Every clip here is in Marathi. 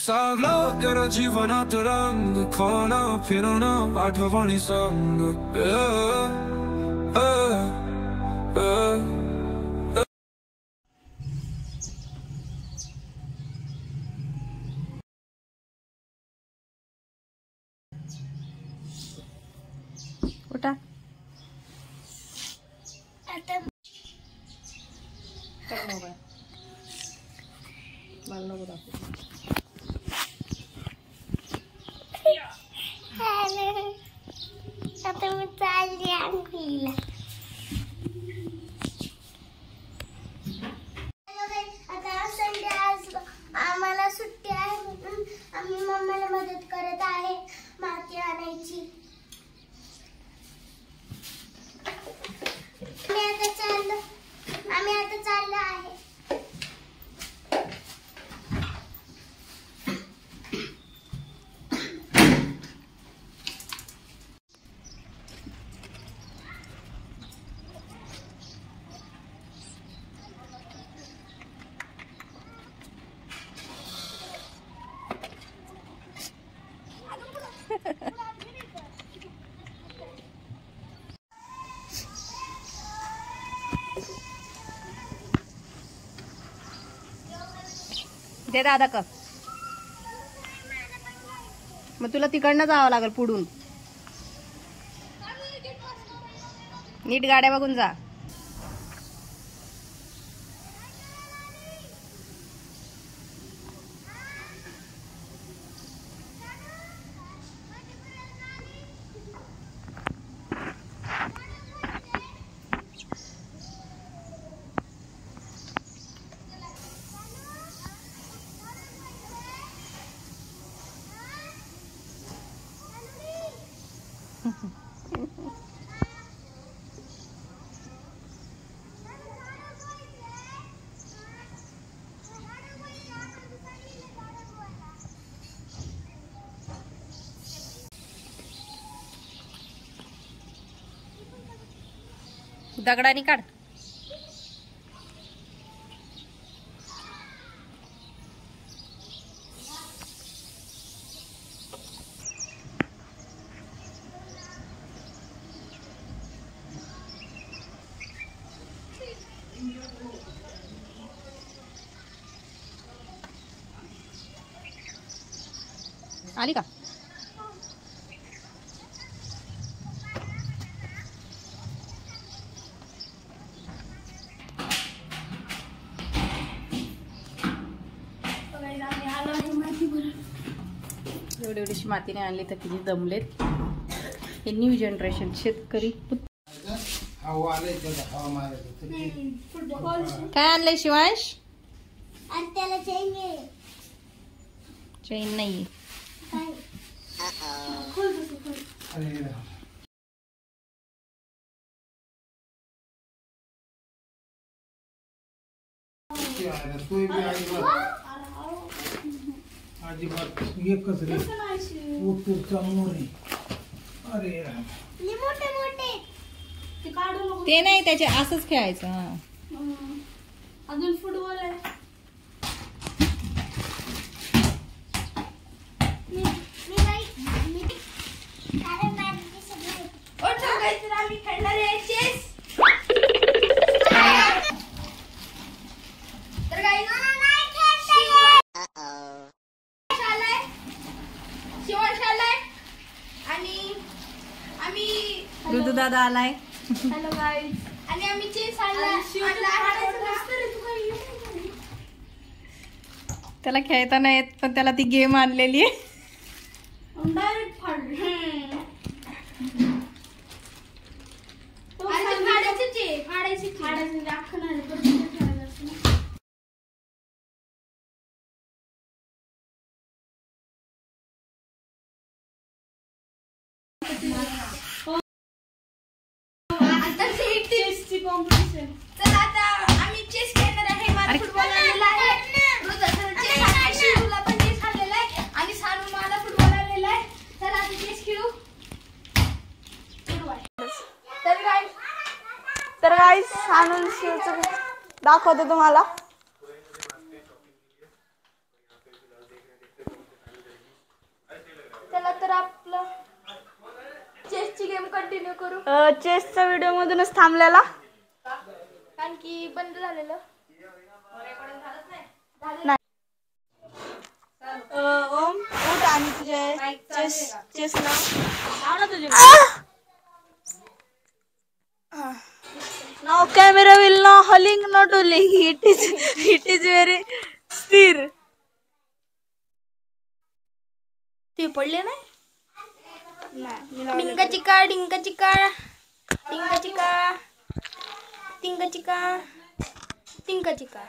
सागला तेरा जीवनात रंग खाणं फिरणं आठवणी संग उठा आता मी चालली अंघोळीला. आता संडे आज आम्हाला सुट्टी आहे म्हणून आम्ही मम्मीला मदत करत आहे माती आणायची. आम्ही आता चाललो आहे. दे दादा का मग तुला तिकडनं जावं लागेल पुढून. नीट गाड्या बघून जा. दगडानी काढ. आली का? एवढीशी मातीने आणली तर किती दमलेत हे न्यू जनरेशन शेतकरी. काय आणलंय शिवांश? त्याला चैन नाही. अजिबात एकच रे उपटूरचा मोर आहे. अरे मोठे मोठे ते नाही त्याचे असंच खेळायचं. अजून फुटबॉल आहे. आम्ही खेळणार आहे चेस. ऋतू दादा आलाय. Hello guys. आणि आम्ही चेस त्याला खेळता नाही येत पण त्याला ती गेम आणलेली आहे. तर आता आम्ही चेस खेळणार आहे. मला फुटबॉल आलेला आहे. शिवला पण चेस आलेला आहे आणि सानू मला फुटबॉल आलेला आहे. तर आता चेस खेळू. तर गाईस सानू शिवचं दाखवते तुम्हाला. चला तर आपलं चेसची गेम कंटिन्यू करू. चेसचा व्हिडिओ मधूनच थांबलेला. कारण की बंद झालेलं. ओम उठ आणि तुझे चेस लाव ना तुझे. Now camera will no hurling, no dulling. It is very स्थिर. ते पडले नाही. डिंगा चिका डिंगा चिका डिंगा चिका डिंगा चिका डिंगा चिका.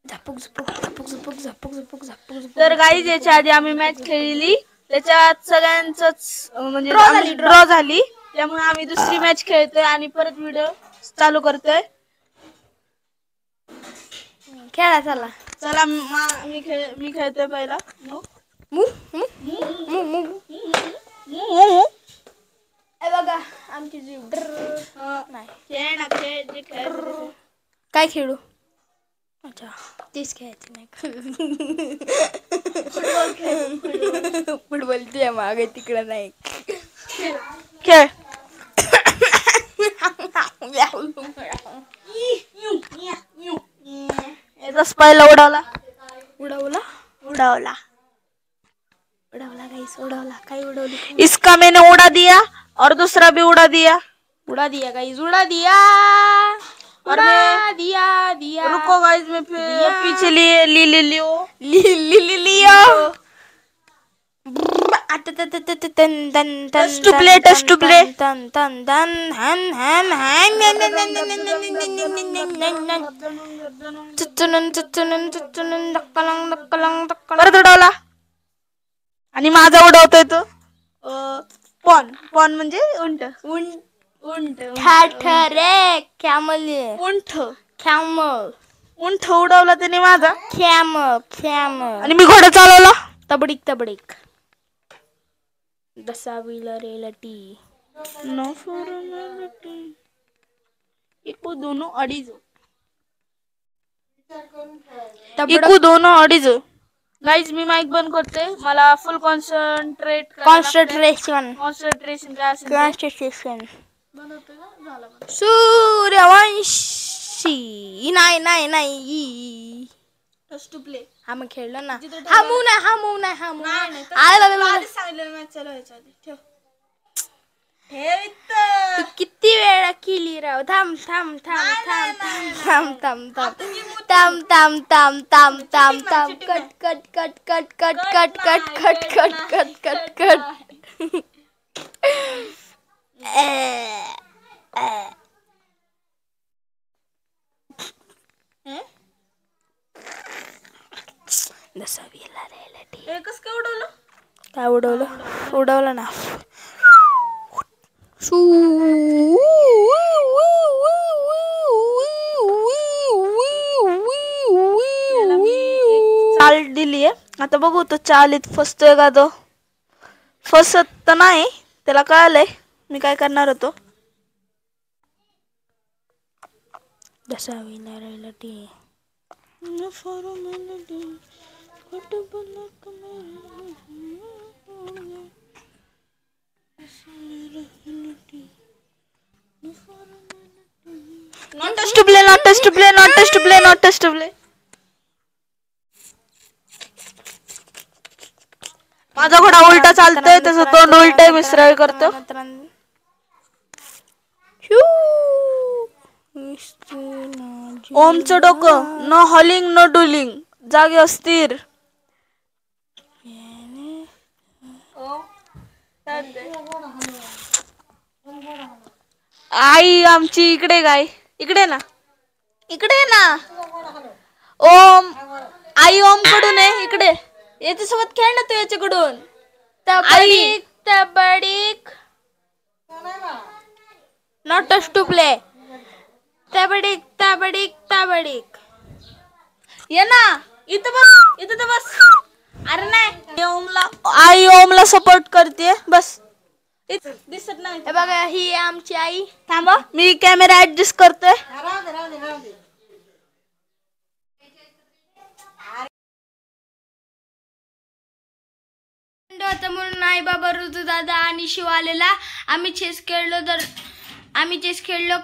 झपक झपक झपक झपक झपक झपक झपक झपक. तर गाईज याच्या आधी आम्ही मॅच खेळली, त्याच्यात सगळ्यांचंच म्हणजे ड्रॉ झाली. त्यामुळे आम्ही दुसरी मॅच खेळतोय आणि परत व्हिडिओ चालू करतोय. खेळा चला. चला मी खेळतोय पहिला. ए बघा आमची जीव नाही. काय खेळू. अच्छा तेच खेळायचं नाही. फुटबॉल तुझ्या मागे तिकडे नाही. खेळ. याचाच पहिला उडवला उडवला उडवला उडवला गाईस उडवला. काय उडवली. इसका मैंने उड़ा दिया और दूसरा भी उड़ा दिया. उड़ा दिया गाइस उड़ा दिया उड़ा दिया दिया. रुको गाइस मैं पीछे लियो टच टू प्ले तन तन तन हन हन चुचुनन चुचुनन चुचुनन दक्कलंग दक्कलंग दक्कलंग. परत उडवला आणि माझा उडवतोय तो पॉन. पॉन म्हणजे उंट. उंट ठाठरे कॅमल उंट कॅमल उंट उडवला त्याने माझा. Camel camel. आणि मी घोडा चालवला. तबडीक तबडीक. दसावीला रेलटी नो फॉर्मॅलिटी. इकू दोनों अडीच इकू दोनों अडीच. गाईज मी माईक बंद करते. मला फुल कॉन्सन्ट्रेशन काय असेल कॉन्स्टिट्यूशन. सूर्यवंशी नाही नाही नाही. Touch to play. हा मग खेळलो ना. हा मूव नाही हा मूव नाही हा मूव सांगितलं मॅच चालू व्हायच्या आधी. ठेव तू किती वेळा केली राव. थांब थांब थांब थांब थांब थांब थांब थांब थांब थांब थांब थांब. Cut cut cut cut cut cut cut cut cut cut cut cut. दसावीला रेलटी. एकच काय उडवलं. काय उडवलं उडवलं ना. चाल दिलीये. आता बघू तो चालीत फसतोय का. तो फसत तर नाही. त्याला कळालंय मी काय करणार होतो. दसावीला रेलटी. Not touch to play, not touch to play, not touch to play, not touch to play. माझा घोडा उलटा चालतोय. त्याचं तोंड उलट मिसळ करतो. ओमचं डोकं नो हॉलिंग नो डुलिंग. जागे अस्थिर. आई आमची इकडे गाय. इकडे ना इकडे ना. ओम आई ओम कडून आहे इकडे. याच्यासोबत खेळ ना तू याच्याकडून. तबडीक तबडीक. Not touch to play. तबडीक तबडीक तबडीक. ये ना इथं बस. इथं तर बस. अरे नाही ओमला आई ओमला सपोर्ट करते. बस दिसत नाही. बघा ही आमची आई. थांबा मी कॅमेरा ऍडजस्ट करतोय. होतं म्हणून आई बाबा, ऋतू दादा आणि शिव आलेला. आम्ही चेस खेळलो.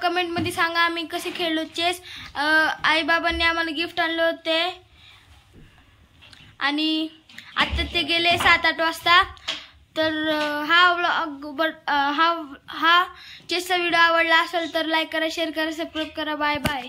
कमेंट मध्ये सांगा आम्ही कसे खेळलो चेस. आई बाबांनी आम्हाला गिफ्ट आणले होते आणि आता ते गेले 7-8 वाजता. तर हा चेसचा व्हिडिओ आवडला असेल तर लाईक करा, शेअर करा, सबस्क्राईब करा. Bye bye.